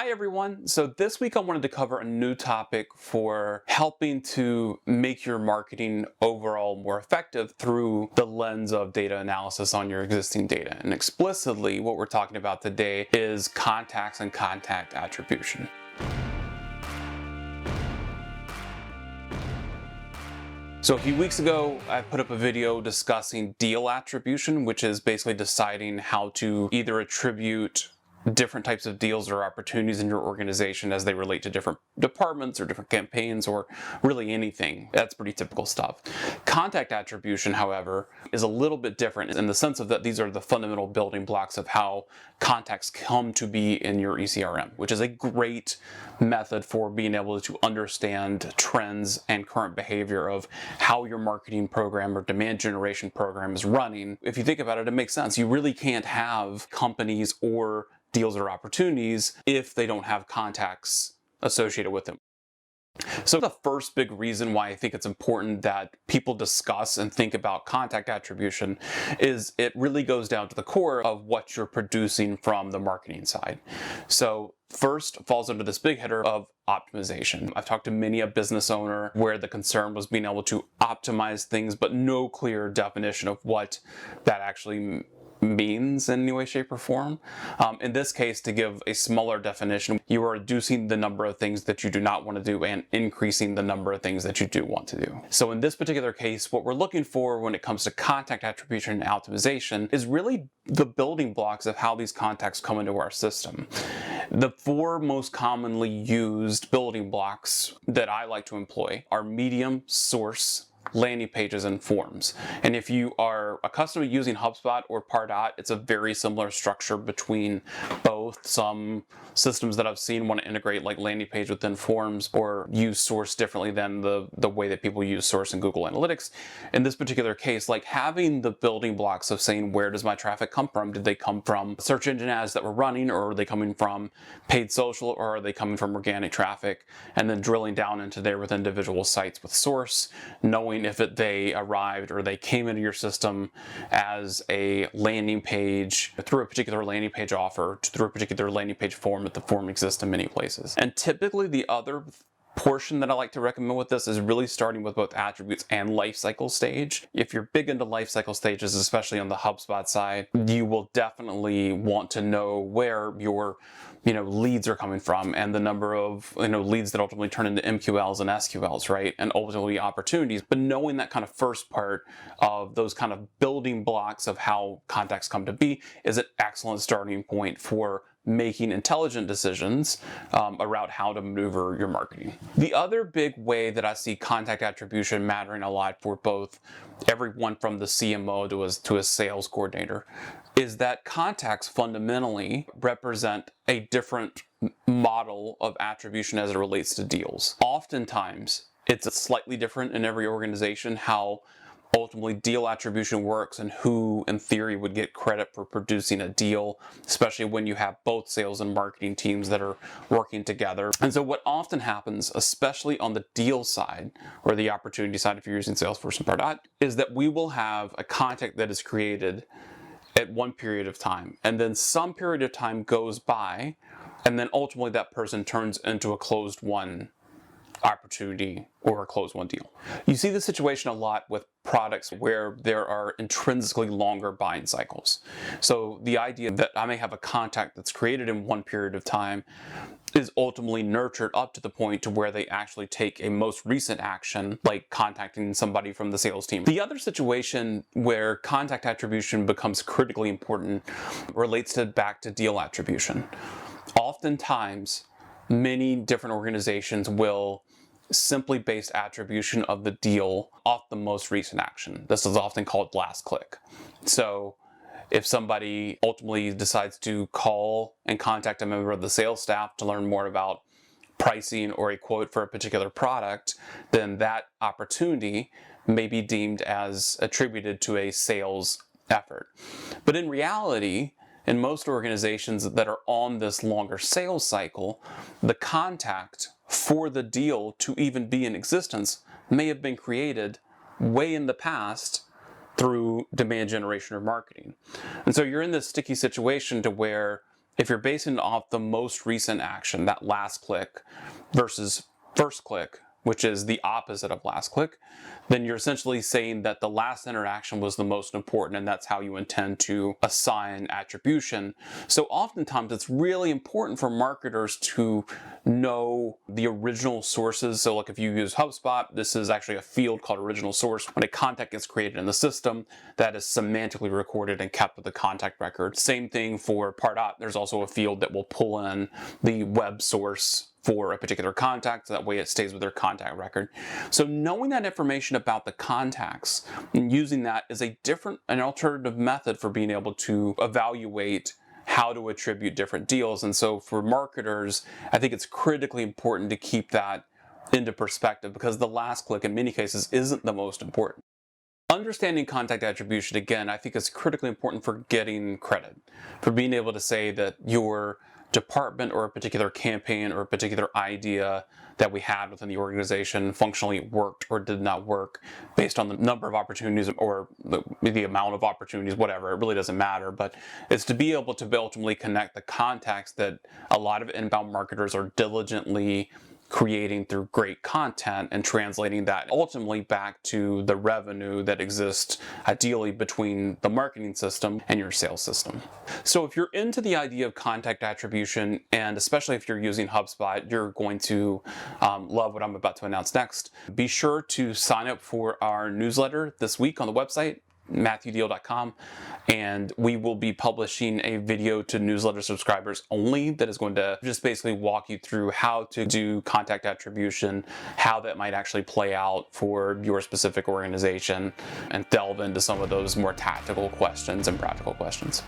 Hi everyone. So this week I wanted to cover a new topic for helping to make your marketing overall more effective through the lens of data analysis on your existing data. And explicitly what we're talking about today is contacts and contact attribution. So a few weeks ago, I put up a video discussing deal attribution, which is basically deciding how to either attribute different types of deals or opportunities in your organization as they relate to different departments or different campaigns or really anything. That's pretty typical stuff. Contact attribution, however, is a little bit different in the sense of that these are the fundamental building blocks of how contacts come to be in your ECRM, which is a great method for being able to understand trends and current behavior of how your marketing program or demand generation program is running. If you think about it, it makes sense. You really can't have companies or deals or opportunities if they don't have contacts associated with them. So the first big reason why I think it's important that people discuss and think about contact attribution is it really goes down to the core of what you're producing from the marketing side. So first falls under this big header of optimization. I've talked to many a business owner where the concern was being able to optimize things, but no clear definition of what that actually means in any way, shape, or form. In this case, to give a smaller definition, you are reducing the number of things that you do not want to do and increasing the number of things that you do want to do. So in this particular case, what we're looking for when it comes to contact attribution and optimization is really the building blocks of how these contacts come into our system. The four most commonly used building blocks that I like to employ are medium, source, landing pages, and forms. And if you are accustomed to using Hubspot or Pardot, it's a very similar structure between both. Some systems that I've seen want to integrate like landing page within forms or use source differently than the way that people use source in Google Analytics. In this particular case, like having the building blocks of saying, where does my traffic come from? Did they come from search engine ads that were running, or are they coming from paid social, or are they coming from organic traffic? And then drilling down into there with individual sites with source, knowing if they arrived or they came into your system as a landing page through a particular landing page offer, through a particular landing page form, if the form exists in many places. And typically the other portion that I like to recommend with this is really starting with both attributes and lifecycle stage. If you're big into lifecycle stages, especially on the HubSpot side, you will definitely want to know where your leads are coming from and the number of leads that ultimately turn into MQLs and SQLs, right? And ultimately opportunities. But knowing that kind of first part of those kind of building blocks of how contacts come to be is an excellent starting point for making intelligent decisions around how to maneuver your marketing. The other big way that I see contact attribution mattering a lot for both everyone from the CMO to a sales coordinator is that contacts fundamentally represent a different model of attribution as it relates to deals. Oftentimes, it's slightly different in every organization how ultimately deal attribution works and who in theory would get credit for producing a deal, especially when you have both sales and marketing teams that are working together. And so what often happens, especially on the deal side or the opportunity side if you're using Salesforce and Pardot, is that we will have a contact that is created at one period of time, and then some period of time goes by, and then ultimately that person turns into a closed won opportunity or a closed won deal. You see this situation a lot with products where there are intrinsically longer buying cycles. So the idea that I may have a contact that's created in one period of time is ultimately nurtured up to the point to where they actually take a most recent action, like contacting somebody from the sales team. The other situation where contact attribution becomes critically important relates back to deal attribution. Oftentimes, many different organizations will simply base attribution of the deal off the most recent action. This is often called last click. So if somebody ultimately decides to call and contact a member of the sales staff to learn more about pricing or a quote for a particular product, then that opportunity may be deemed as attributed to a sales effort. But in reality, in most organizations that are on this longer sales cycle, the contact for the deal to even be in existence may have been created way in the past through demand generation or marketing. And so you're in this sticky situation to where If you're basing it off the most recent action, that last click, versus first click, which is the opposite of last click, then you're essentially saying that the last interaction was the most important, and that's how you intend to assign attribution. So oftentimes it's really important for marketers to know the original sources. So like if you use Hubspot, this is actually a field called original source. When a contact gets created in the system, that is semantically recorded and kept with the contact record. Same thing for Pardot. There's also a field that will pull in the web source for a particular contact, so that way it stays with their contact record. So knowing that information about the contacts and using that is an alternative method for being able to evaluate how to attribute different deals. And so for marketers, I think it's critically important to keep that into perspective, because the last click in many cases isn't the most important. Understanding contact attribution, again, I think is critically important for getting credit, for being able to say that your department or a particular campaign or a particular idea that we had within the organization functionally worked or did not work based on the number of opportunities or the amount of opportunities, whatever. It really doesn't matter, but it's to be able to ultimately connect the contacts that a lot of inbound marketers are diligently creating through great content and translating that ultimately back to the revenue that exists ideally between the marketing system and your sales system. So if you're into the idea of contact attribution, and especially if you're using HubSpot, you're going to love what I'm about to announce next. Be sure to sign up for our newsletter this week on the website, MatthewDeal.com, and we will be publishing a video to newsletter subscribers only that is going to just basically walk you through how to do contact attribution, how that might actually play out for your specific organization, and delve into some of those more tactical questions and practical questions.